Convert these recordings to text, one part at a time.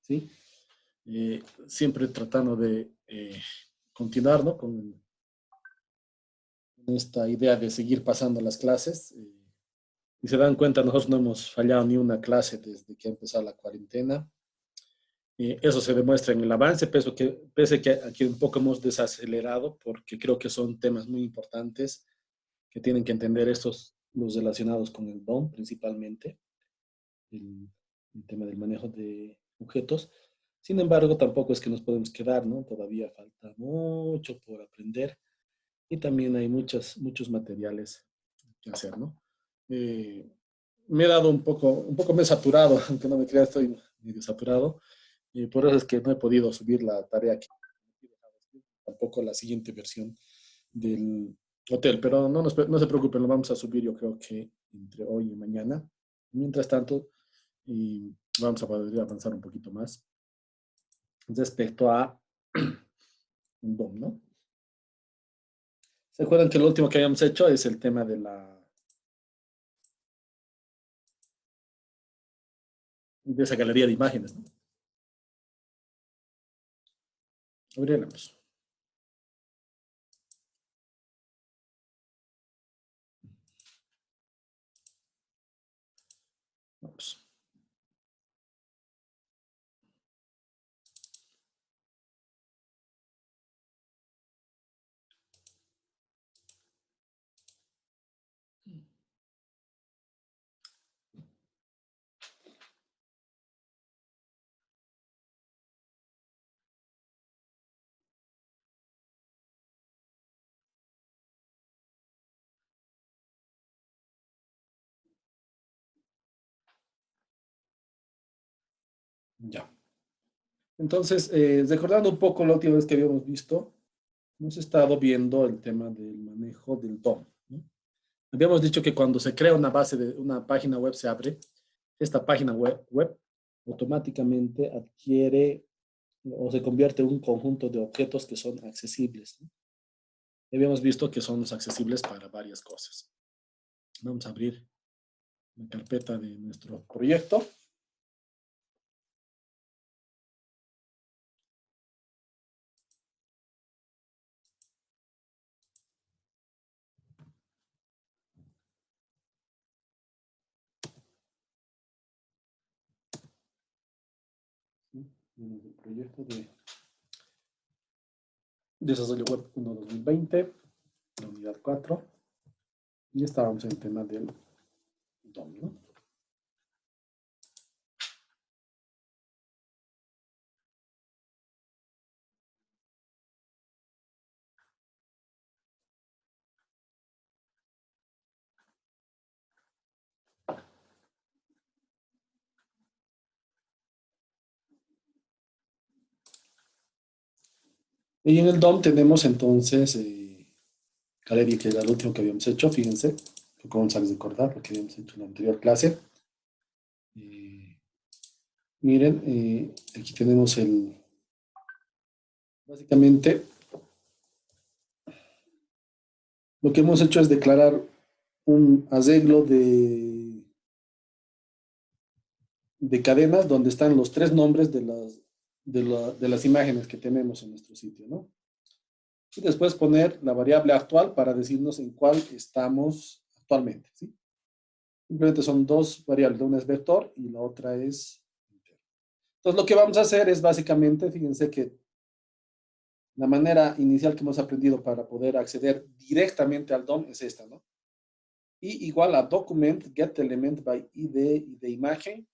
¿sí? Siempre tratando de continuar, ¿no? Con esta idea de seguir pasando las clases. Y se dan cuenta, nosotros no hemos fallado ni una clase desde que ha empezado la cuarentena. Eso se demuestra en el avance, pese que aquí un poco hemos desacelerado, porque creo que son temas muy importantes que tienen que entender estos, los relacionados con el DOM principalmente, el, el tema del manejo de objetos. Sin embargo, tampoco es que nos podemos quedar, ¿no? Todavía falta mucho por aprender y también hay muchos materiales que hacer, ¿no? Eh, Me he dado un poco me he saturado, aunque no me creas, estoy medio saturado. Y por eso es que no he podido subir la tarea que tampoco la siguiente versión del hotel. Pero no se preocupen, lo vamos a subir yo creo que entre hoy y mañana. Mientras tanto, y vamos a poder avanzar un poquito más respecto a DOM, ¿no? ¿Se acuerdan que lo último que habíamos hecho es el tema de esa galería de imágenes, ¿no? Abriremos. Vamos. Ya. Entonces, recordando un poco la última vez que habíamos visto, hemos estado viendo el tema del manejo del DOM, ¿no? Habíamos dicho que cuando se crea una base de una página web se abre, esta página web automáticamente adquiere o se convierte en un conjunto de objetos que son accesibles, ¿no? Habíamos visto que son accesibles para varias cosas. Vamos a abrir la carpeta de nuestro proyecto. ¿Sí? El proyecto de desarrollo web 1-2020, la unidad 4. Y estábamos en el tema del DOM, ¿no? Y en el DOM tenemos entonces Galería, que era el último que habíamos hecho, fíjense, como vamos a recordar lo que habíamos hecho en la anterior clase. Eh, Miren, aquí tenemos básicamente, lo que hemos hecho es declarar un arreglo de cadenas donde están los tres nombres de las imágenes que tenemos en nuestro sitio, ¿no? Y después poner la variable actual para decirnos en cuál estamos actualmente, ¿sí? Simplemente son dos variables, una es vector y la otra es entero. Entonces lo que vamos a hacer es básicamente, fíjense que la manera inicial que hemos aprendido para poder acceder directamente al DOM es esta, ¿no? Y igual a document get element by id y de imagen.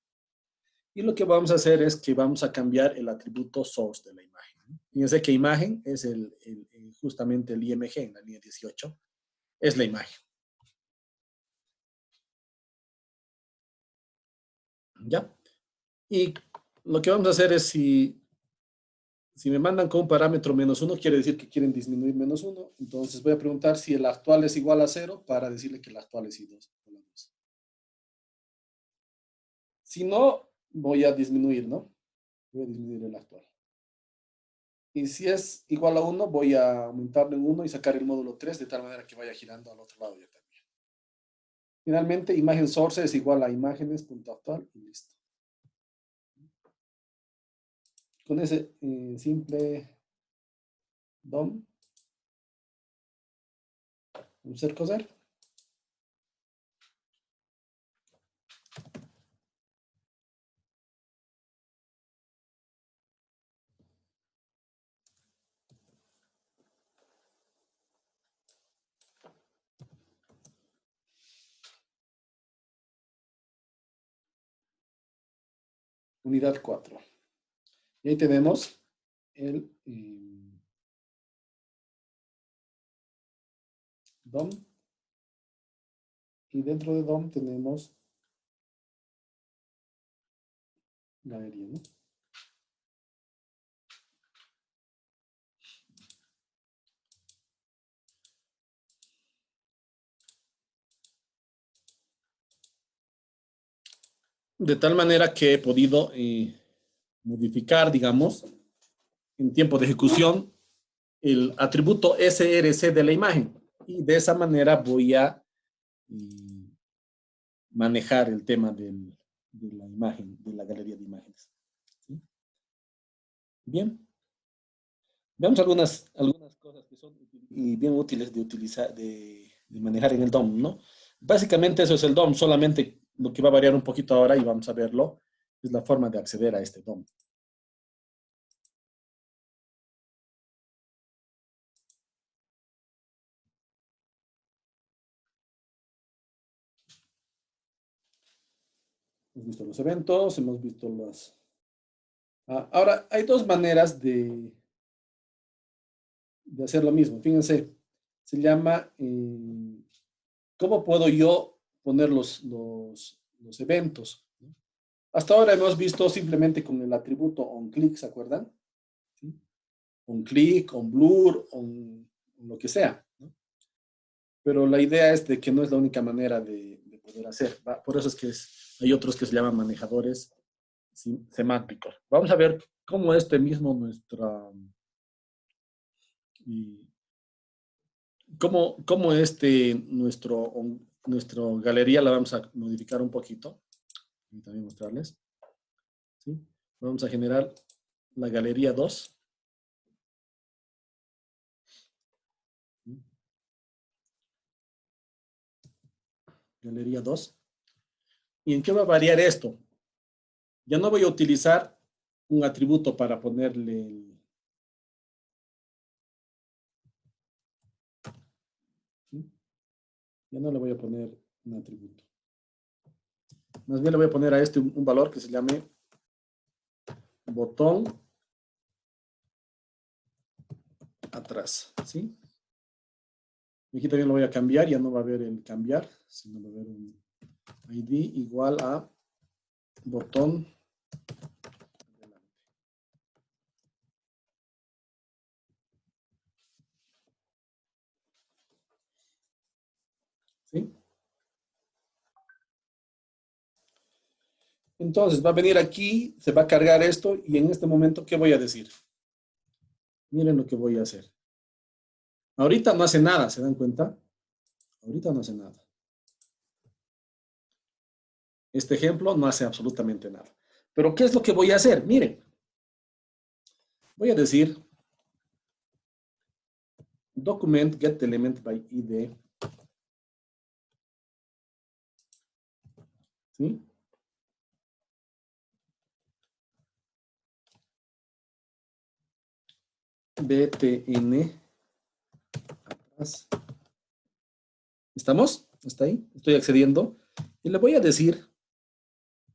Y lo que vamos a hacer es que vamos a cambiar el atributo source de la imagen, ¿no? Fíjense que imagen es justamente el IMG en la línea 18, es la imagen. ¿Ya? Y lo que vamos a hacer es si me mandan con un parámetro -1, quiere decir que quieren disminuir -1. Entonces voy a preguntar si el actual es igual a 0 para decirle que el actual es I2. Si no, voy a disminuir, ¿no? Voy a disminuir el actual. Y si es igual a 1, voy a aumentarlo en 1 y sacar el módulo 3 de tal manera que vaya girando al otro lado ya también. Finalmente, imagen source es igual a imágenes.actual y listo. con ese simple DOM, vamos a hacer coser. Unidad 4. Y ahí tenemos el DOM. Y dentro de DOM tenemos galería, ¿no? De tal manera que he podido modificar, digamos, en tiempo de ejecución, el atributo src de la imagen. Y de esa manera voy a manejar el tema de la imagen, de la galería de imágenes. ¿Sí? Bien. Veamos algunas cosas que son bien útiles de utilizar, de manejar en el DOM, ¿no? Básicamente eso es el DOM, solamente lo que va a variar un poquito ahora y vamos a verlo, es la forma de acceder a este DOM. Hemos visto los eventos, hemos visto las... ahora, hay dos maneras de hacer lo mismo. Fíjense, se llama, ¿cómo puedo yo poner los eventos? Hasta ahora hemos visto simplemente con el atributo onClick, ¿se acuerdan? ¿Sí? OnClick, onBlur, lo que sea, ¿no? Pero la idea es de que no es la única manera de poder hacer. ¿Va? Por eso es que hay otros que se llaman manejadores semánticos. Vamos a ver cómo este mismo cómo nuestro galería la vamos a modificar un poquito. Y también mostrarles. ¿Sí? Vamos a generar la galería 2. ¿Sí? Galería 2. ¿Y en qué va a variar esto? Ya no voy a utilizar un atributo para ponerle ¿sí? Ya no le voy a poner un atributo. Más bien le voy a poner a este un valor que se llame botón atrás, ¿sí? Y aquí también lo voy a cambiar, ya no va a haber el cambiar, sino va a haber un ID igual a botón adelante. ¿Sí? Entonces va a venir aquí, se va a cargar esto y en este momento, ¿qué voy a decir? Miren lo que voy a hacer. Ahorita no hace nada, ¿se dan cuenta? Ahorita no hace nada. Este ejemplo no hace absolutamente nada. Pero ¿qué es lo que voy a hacer? Miren, voy a decir document get element by ID. ¿Sí? btn atrás. ¿Estamos? ¿Está ahí? Estoy accediendo. Y le voy a decir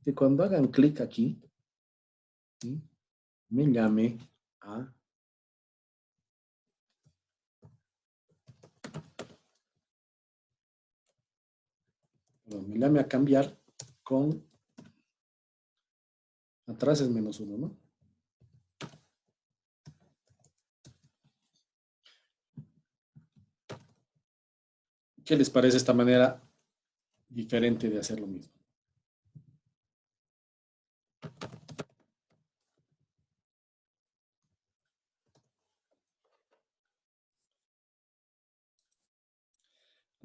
que cuando hagan clic aquí, ¿sí? Me llame a me llame a cambiar con atrás es -1, ¿no? ¿Qué les parece esta manera diferente de hacer lo mismo?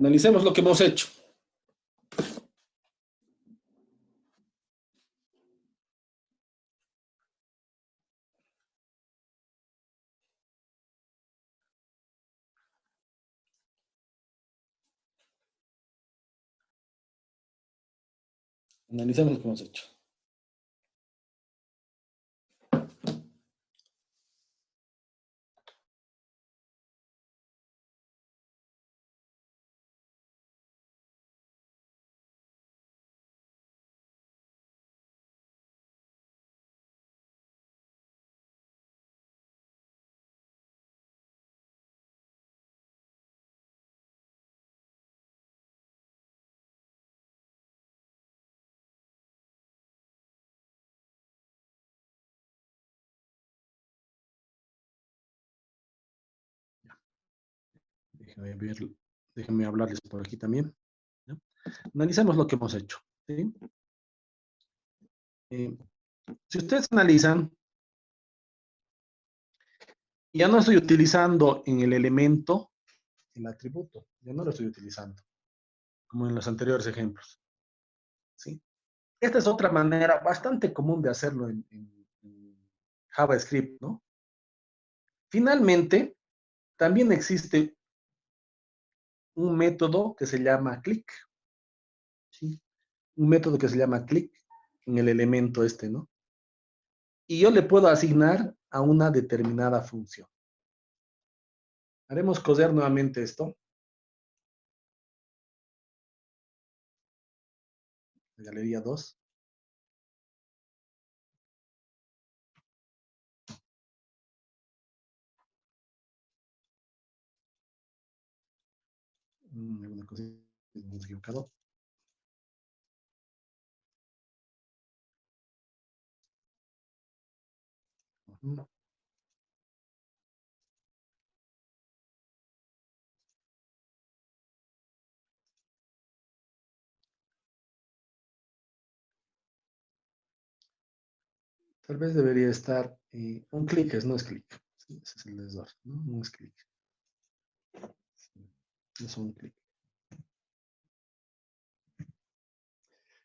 Analicemos lo que hemos hecho. Analicemos lo que hemos hecho. Déjenme ver, déjenme hablarles por aquí también. ¿No? Analicemos lo que hemos hecho. ¿Sí? Eh, si ustedes analizan, ya no estoy utilizando en el elemento el atributo, ya no lo estoy utilizando, como en los anteriores ejemplos. ¿Sí? Esta es otra manera bastante común de hacerlo en JavaScript, ¿no? Finalmente, también existe un método que se llama click, ¿sí? Un método que se llama click en el elemento este, ¿no? Y yo le puedo asignar a una determinada función. Haremos coser nuevamente esto. Galería 2. Alguna cosita hemos equivocado. Tal vez debería estar un clic, no es clic. Sí, ese es el error, ¿no? No es clic. Sí, es un clic.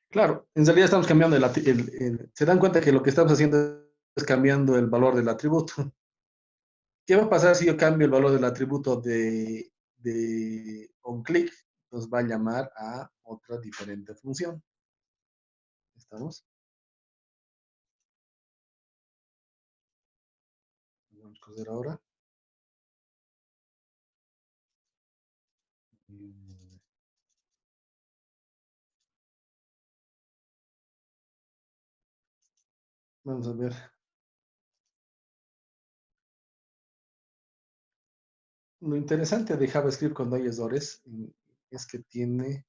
Claro, en realidad estamos cambiando se dan cuenta que lo que estamos haciendo es cambiando el valor del atributo. ¿Qué va a pasar si yo cambio el valor del atributo de onClick? Nos va a llamar a otra diferente función. ¿Estamos? Vamos a coser ahora. Vamos a ver. Lo interesante de JavaScript cuando hay errores es que tiene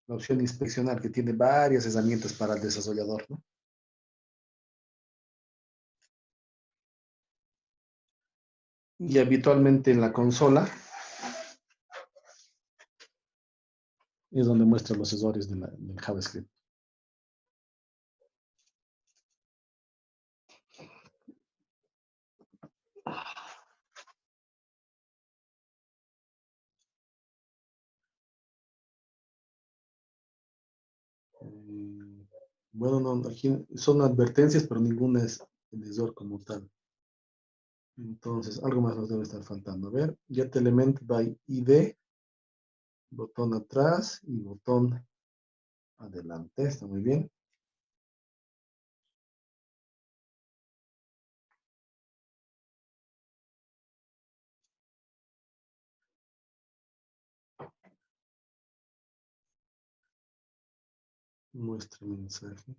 la opción de inspeccionar, que tiene varias herramientas para el desarrollador, ¿no? Y habitualmente en la consola es donde muestra los errores del JavaScript. Bueno, no, aquí son advertencias, pero ninguna es el error como tal. Entonces, algo más nos debe estar faltando. A ver, get element by ID, botón atrás y botón adelante. Está muy bien. Muestra mensaje.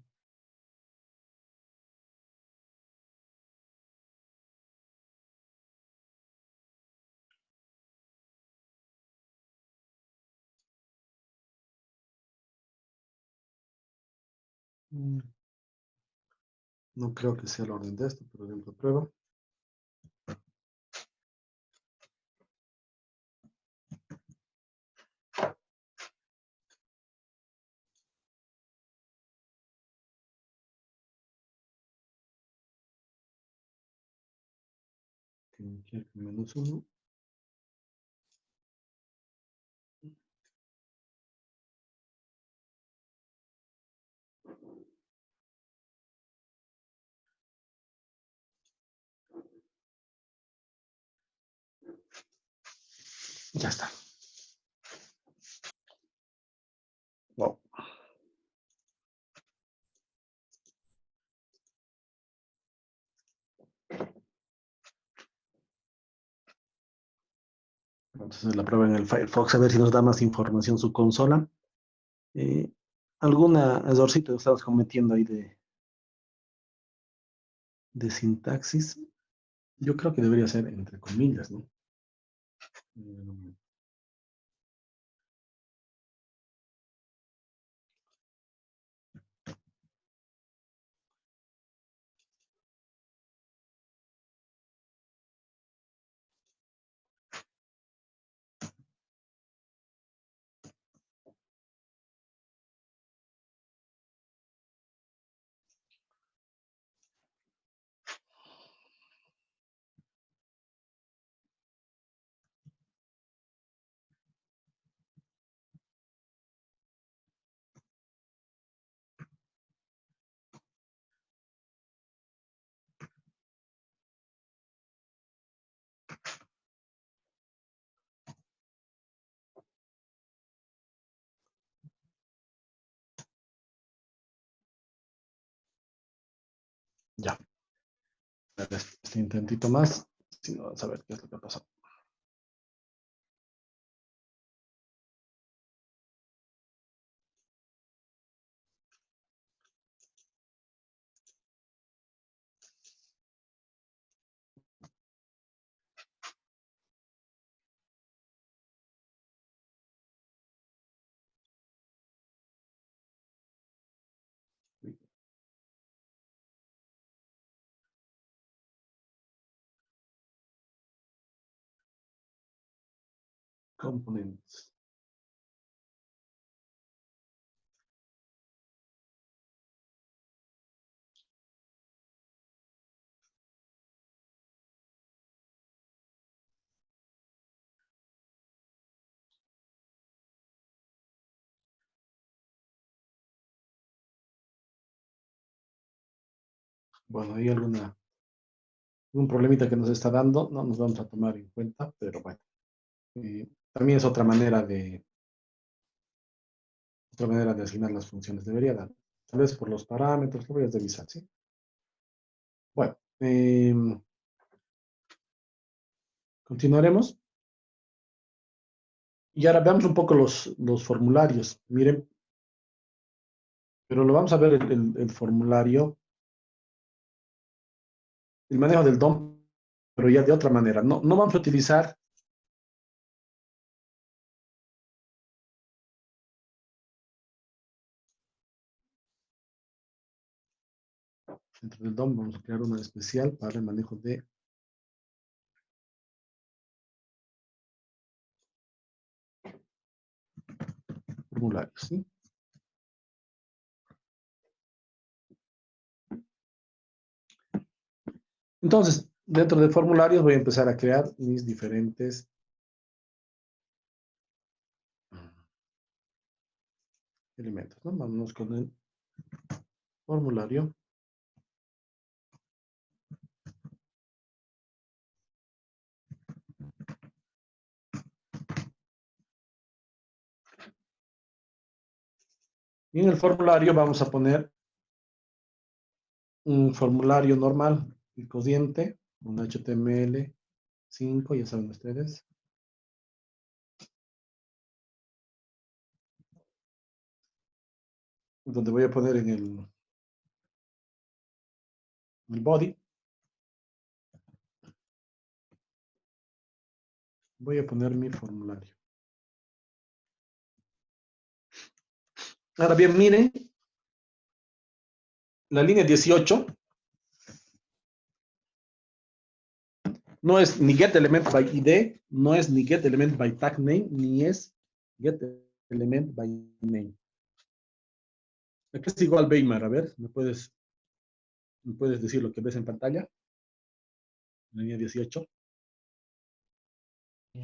No creo que sea el orden de esto, pero dentro de prueba. -1. Ya está. Wow. Entonces la prueba en el Firefox a ver si nos da más información su consola. Eh, ¿Alguna errorcito que estamos cometiendo ahí de sintaxis? Yo creo que debería ser entre comillas, ¿no? Mm, ya, este intentito más, si no, vamos a ver qué es lo que pasó. Components. Bueno, hay algún problemita que nos está dando, no nos vamos a tomar en cuenta, pero bueno. También es otra manera de asignar las funciones. Debería dar. Tal vez por los parámetros, lo voy a revisar, ¿sí? Bueno, continuaremos. Y ahora veamos un poco los formularios. Miren, pero lo vamos a ver el formulario, el manejo del DOM, pero ya de otra manera. No vamos a utilizar dentro del DOM, vamos a crear una especial para el manejo de formularios, ¿sí? Entonces, dentro de formularios voy a empezar a crear mis diferentes elementos, ¿no? Vámonos con el formulario. Y en el formulario vamos a poner un formulario normal, el cociente, un HTML5, ya saben ustedes. Donde voy a poner en el body, voy a poner mi formulario. Ahora bien, miren, la línea 18 no es ni get element by ID, no es ni get element by tag name, ni es get element by name. Aquí es igual Weimar, a ver, ¿me puedes decir lo que ves en pantalla? Línea 18.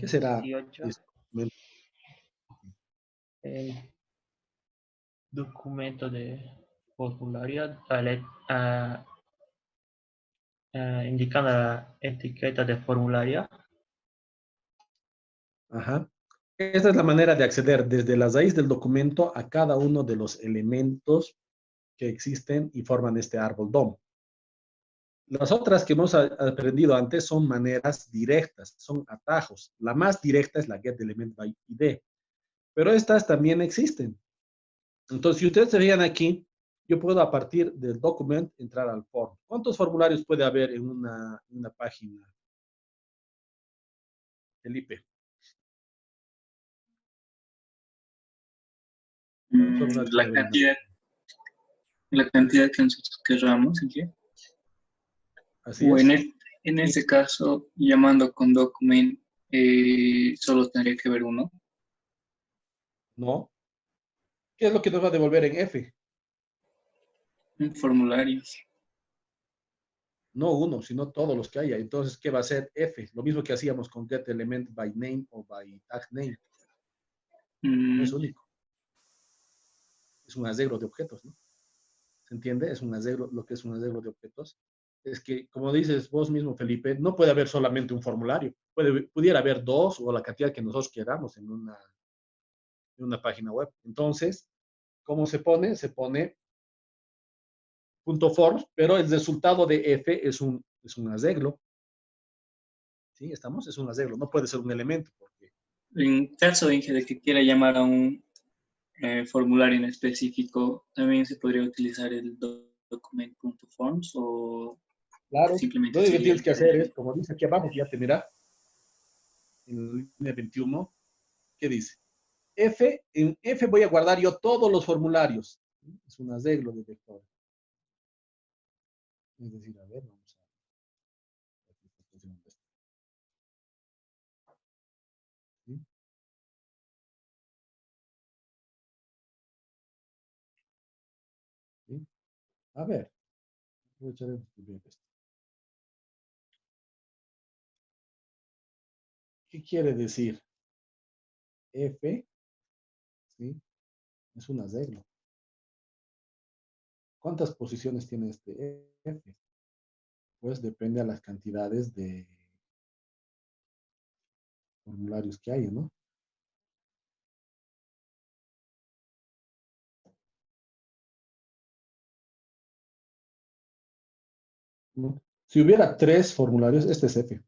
¿Qué será 18. esto? El documento de formulario indicando la etiqueta de formulario. Ajá. Esta es la manera de acceder desde la raíz del documento a cada uno de los elementos que existen y forman este árbol DOM. Las otras que hemos aprendido antes son maneras directas, son atajos. La más directa es la get element by ID, pero estas también existen. Entonces, si ustedes se fijan aquí, yo puedo a partir del document entrar al form. ¿Cuántos formularios puede haber en una página, Felipe? ¿Cuántos formularios puede La haber en una página? la cantidad que nosotros querramos, ¿sí? Así O es. en este caso, llamando con document, solo tendría que ver uno. ¿No? ¿Qué es lo que nos va a devolver en F? Un formulario. No uno, sino todos los que haya. Entonces, ¿qué va a ser F? Lo mismo que hacíamos con get element by name o by tag name. No es Mm, único. Es un arreglo de objetos, ¿no? ¿Se entiende? Es un arreglo, lo que es un arreglo de objetos. Es que, como dices vos mismo, Felipe, no puede haber solamente un formulario. Pudiera haber dos o la cantidad que nosotros queramos en una página web. Entonces, ¿cómo se pone? Se pone punto .forms, pero el resultado de F es un arreglo. ¿Sí? ¿Estamos? Es un arreglo. No puede ser un elemento. Porque, en caso de que quiera llamar a un formulario en específico, también se podría utilizar el document.forms o claro, lo simplemente único que sería tienes el que hacer es, formulario. como dice aquí abajo, ya te mira, en la línea 21, ¿qué dice? En F voy a guardar yo todos los formularios. Es un arreglo de vector. Es decir, a ver, vamos a... ¿Sí? ¿Sí? A ver, voy a echar esto. ¿Qué quiere decir? F, ¿sí? Es un arreglo. ¿Cuántas posiciones tiene este F? Pues depende a las cantidades de formularios que haya, ¿no? ¿No? Si hubiera tres formularios, este es F.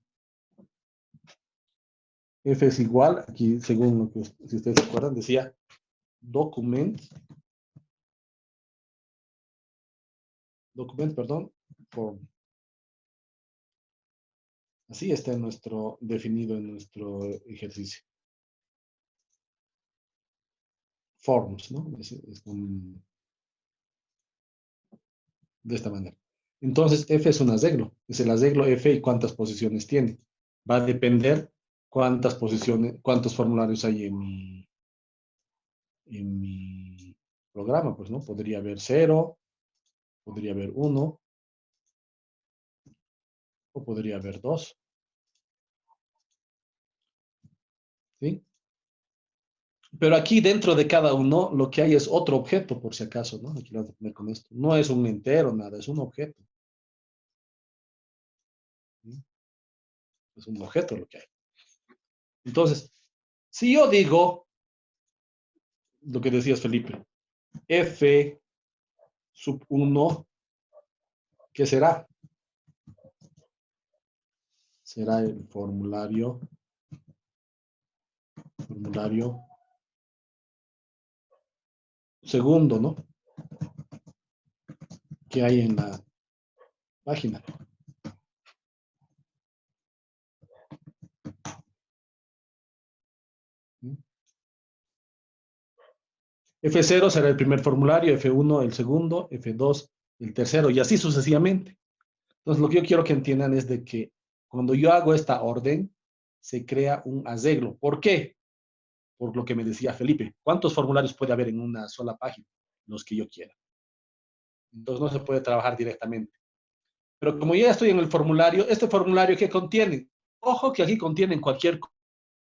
F es igual, aquí según lo que, si ustedes se acuerdan, decía document, form. Así está en definido en nuestro ejercicio. Forms, ¿no? De esta manera. Entonces, F es un arreglo. Es el arreglo F y cuántas posiciones tiene. Va a depender cuántas posiciones, cuántos formularios hay en mi programa, pues, ¿no? Podría haber 0, podría haber 1, o podría haber 2, ¿sí? Pero aquí dentro de cada uno lo que hay es otro objeto, por si acaso, ¿no? Aquí lo vamos a poner con esto. No es un entero, nada, es un objeto. ¿Sí? Es un objeto lo que hay. Entonces, si yo digo lo que decías, Felipe, F sub 1, ¿qué será? Será el formulario segundo, ¿no? Que hay en la página. F0 será el primer formulario, F1 el segundo, F2 el tercero, y así sucesivamente. Entonces, lo que yo quiero que entiendan es de que cuando yo hago esta orden, se crea un arreglo. ¿Por qué? Por lo que me decía Felipe. ¿Cuántos formularios puede haber en una sola página? Los que yo quiera. Entonces, no se puede trabajar directamente. Pero como ya estoy en el formulario, ¿este formulario qué contiene? Ojo que aquí contienen cualquier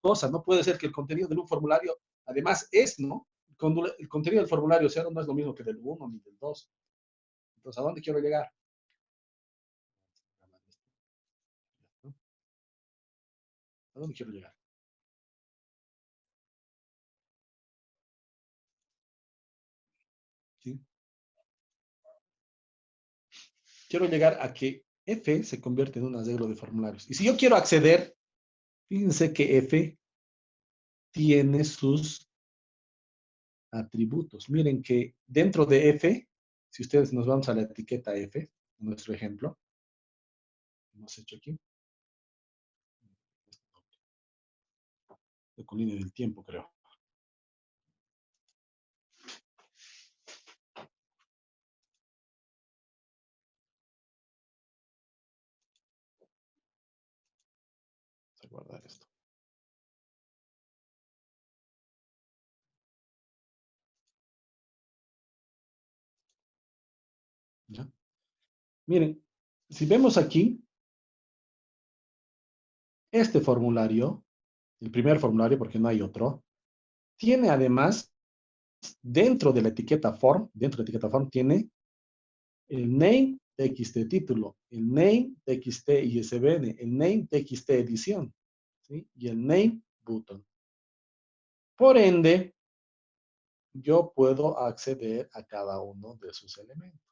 cosa. No puede ser que el contenido de un formulario, además, ¿no? El contenido del formulario 0 no es lo mismo que del 1 ni del 2. Entonces, ¿a dónde quiero llegar? ¿A dónde quiero llegar? ¿Sí? Quiero llegar a que F se convierte en un arreglo de formularios. Y si yo quiero acceder, fíjense que F tiene sus atributos. Miren que dentro de F, si ustedes nos vamos a la etiqueta F, nuestro ejemplo, hemos hecho aquí, con línea del tiempo, creo. Vamos a guardar esto. ¿Ya? Miren, si vemos aquí, este formulario, el primer formulario, porque no hay otro, tiene además, dentro de la etiqueta form, tiene el name txt título, el name txt ISBN, el name txt edición, ¿sí? Y el name button. Por ende, yo puedo acceder a cada uno de sus elementos.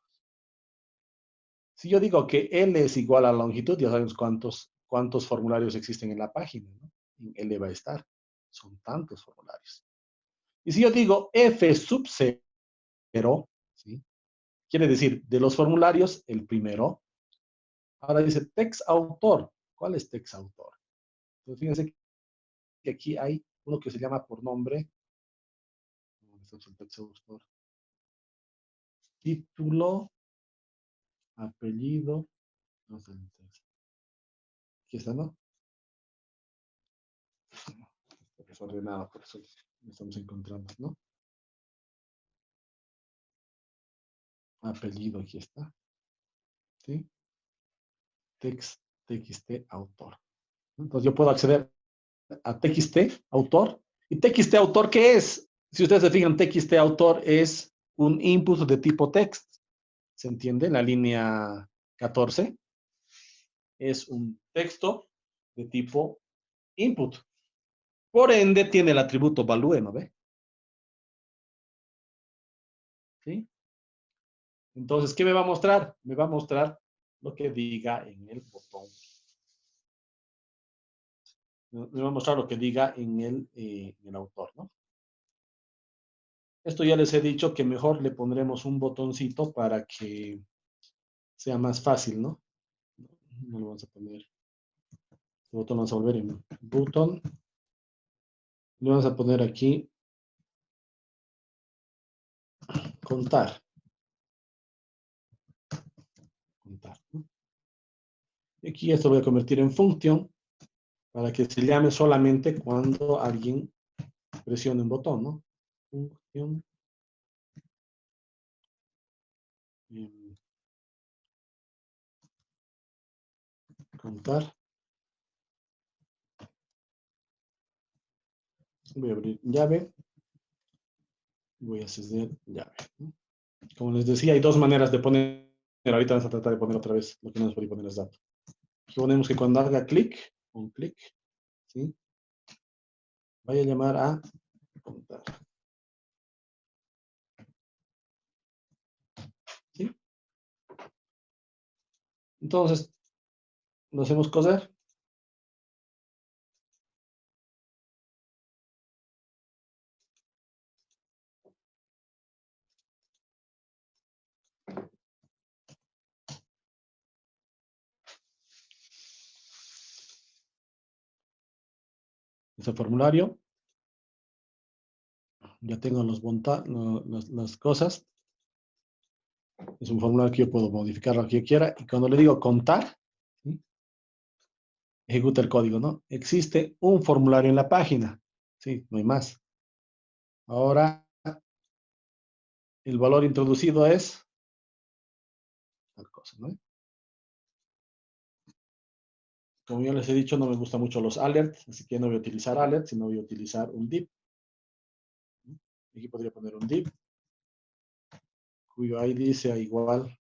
Si yo digo que L es igual a la longitud, ya sabemos cuántos formularios existen en la página, ¿no? En L va a estar. Son tantos formularios. Y si yo digo F sub 0, ¿sí? Quiere decir, de los formularios, el primero. Ahora dice text autor. ¿Cuál es text autor? Entonces, fíjense que aquí hay uno que se llama por nombre. Text autor. Título, apellido. No sé, aquí está, ¿no? Desordenado, por eso estamos encontrando, ¿no? Apellido, aquí está. ¿Sí? TXT autor. Entonces yo puedo acceder a TXT autor. ¿Y TXT autor qué es? Si ustedes se fijan, TXT autor es un input de tipo text. ¿Se entiende? La línea 14 es un texto de tipo input. Por ende, tiene el atributo value, ¿no ve? ¿Sí? Entonces, ¿qué me va a mostrar? Me va a mostrar lo que diga en el botón. Me va a mostrar lo que diga en el autor, ¿no? Esto ya les he dicho que mejor le pondremos un botoncito para que sea más fácil, ¿no? No lo vamos a poner. El botón lo vamos a volver en botón. Le vamos a poner aquí contar. Contar, ¿no? Y aquí esto lo voy a convertir en función para que se llame solamente cuando alguien presione un botón, ¿no? Función. Contar. Voy a abrir llave. Voy a ceder llave, ¿no? Como les decía, hay dos maneras de poner. Ahorita vamos a tratar de poner otra vez lo que no nos podía poner es dato. Aquí ponemos que cuando haga clic, un clic, ¿sí? Vaya a llamar a contar. ¿Sí? Entonces, lo hacemos coser. Este formulario. Ya tengo las cosas. Es un formulario que yo puedo modificar lo que yo quiera. Y cuando le digo contar, ¿sí? Ejecuta el código, ¿no? Existe un formulario en la página. Sí, no hay más. Ahora, el valor introducido es tal cosa, ¿no? Como ya les he dicho, no me gustan mucho los alerts, así que no voy a utilizar alerts, sino voy a utilizar un div. Aquí podría poner un div, cuyo ID sea igual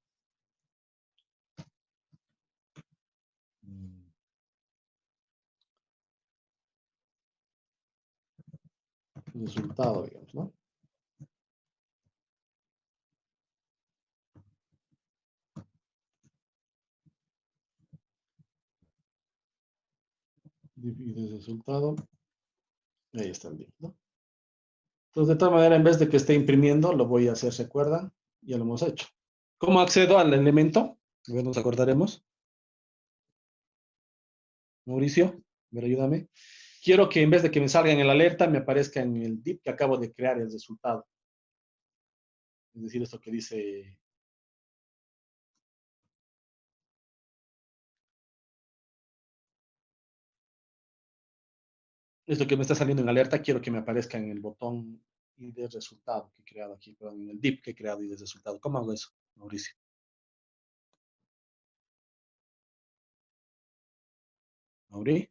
resultado, digamos, ¿no? div ID resultado. Ahí está el div, ¿no? Entonces, de tal manera, en vez de que esté imprimiendo, lo voy a hacer, ¿se acuerdan? Ya lo hemos hecho. ¿Cómo accedo al elemento? A ver, nos acordaremos. Mauricio, a ver, ayúdame. Quiero que en vez de que me salga en el alerta, me aparezca en el div que acabo de crear el resultado. Es decir, esto que dice... Esto que me está saliendo en alerta, quiero que me aparezca en el botón y de resultado que he creado aquí, perdón, en el div que he creado y de resultado. ¿Cómo hago eso, Mauricio? Mauri.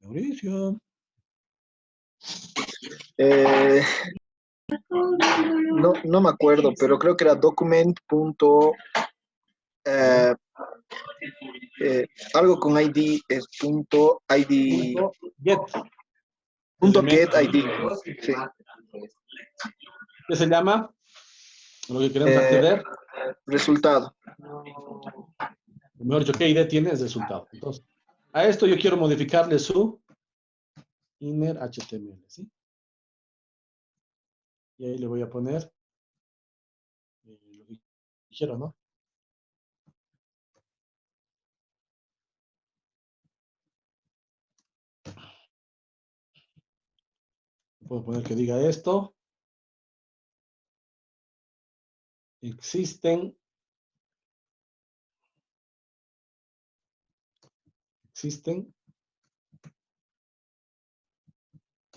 Mauricio. No me acuerdo, pero creo que era document. Algo con ID es punto ID. Get. Punto get ID. Sí. ¿Qué se llama? Lo que queremos acceder. Resultado. Mejor dicho, ¿qué ID tiene? Es resultado. Entonces, a esto yo quiero modificarle su inner HTML, ¿sí? Y ahí le voy a poner lo que quiero, ¿no? Puedo poner que diga esto. Existen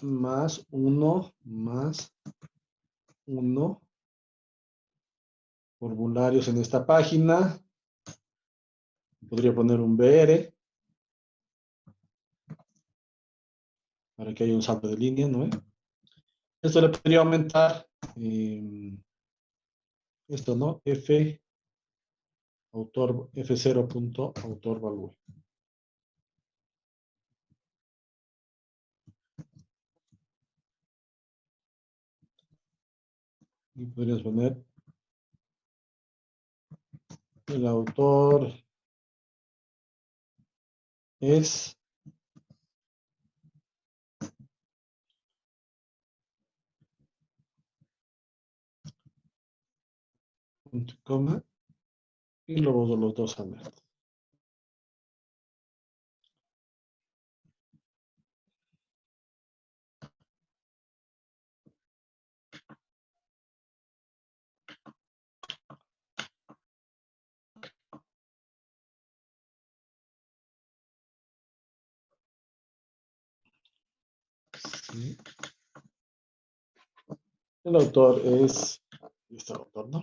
más uno formularios en esta página. Podría poner un BR para que haya un salto de línea, ¿no? Esto le podría aumentar esto, ¿no? F0 punto autor value. Y podrías poner el autor es punto coma y luego los dos alertas. Sí. El autor es este autor, ¿no?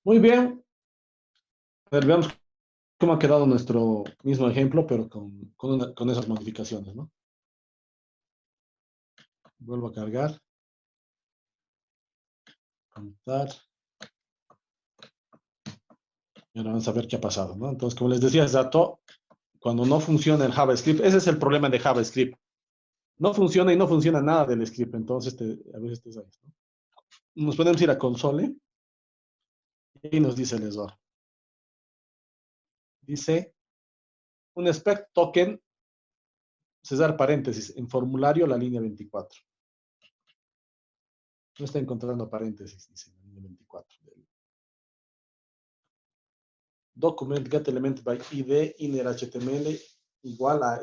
Muy bien. A ver, veamos cómo ha quedado nuestro mismo ejemplo, pero con esas modificaciones, ¿no? Vuelvo a cargar. Contar. Y ahora vamos a ver qué ha pasado, ¿no? Entonces, como les decía, Zato, cuando no funciona el JavaScript, ese es el problema de JavaScript. No funciona y no funciona nada del script, entonces a veces te sabes, ¿no? Nos podemos ir a console y nos dice el error. Dice un spec token, cesar paréntesis, en formulario la línea 24. No está encontrando paréntesis, dice la línea 24. Document get element by ID inner HTML igual a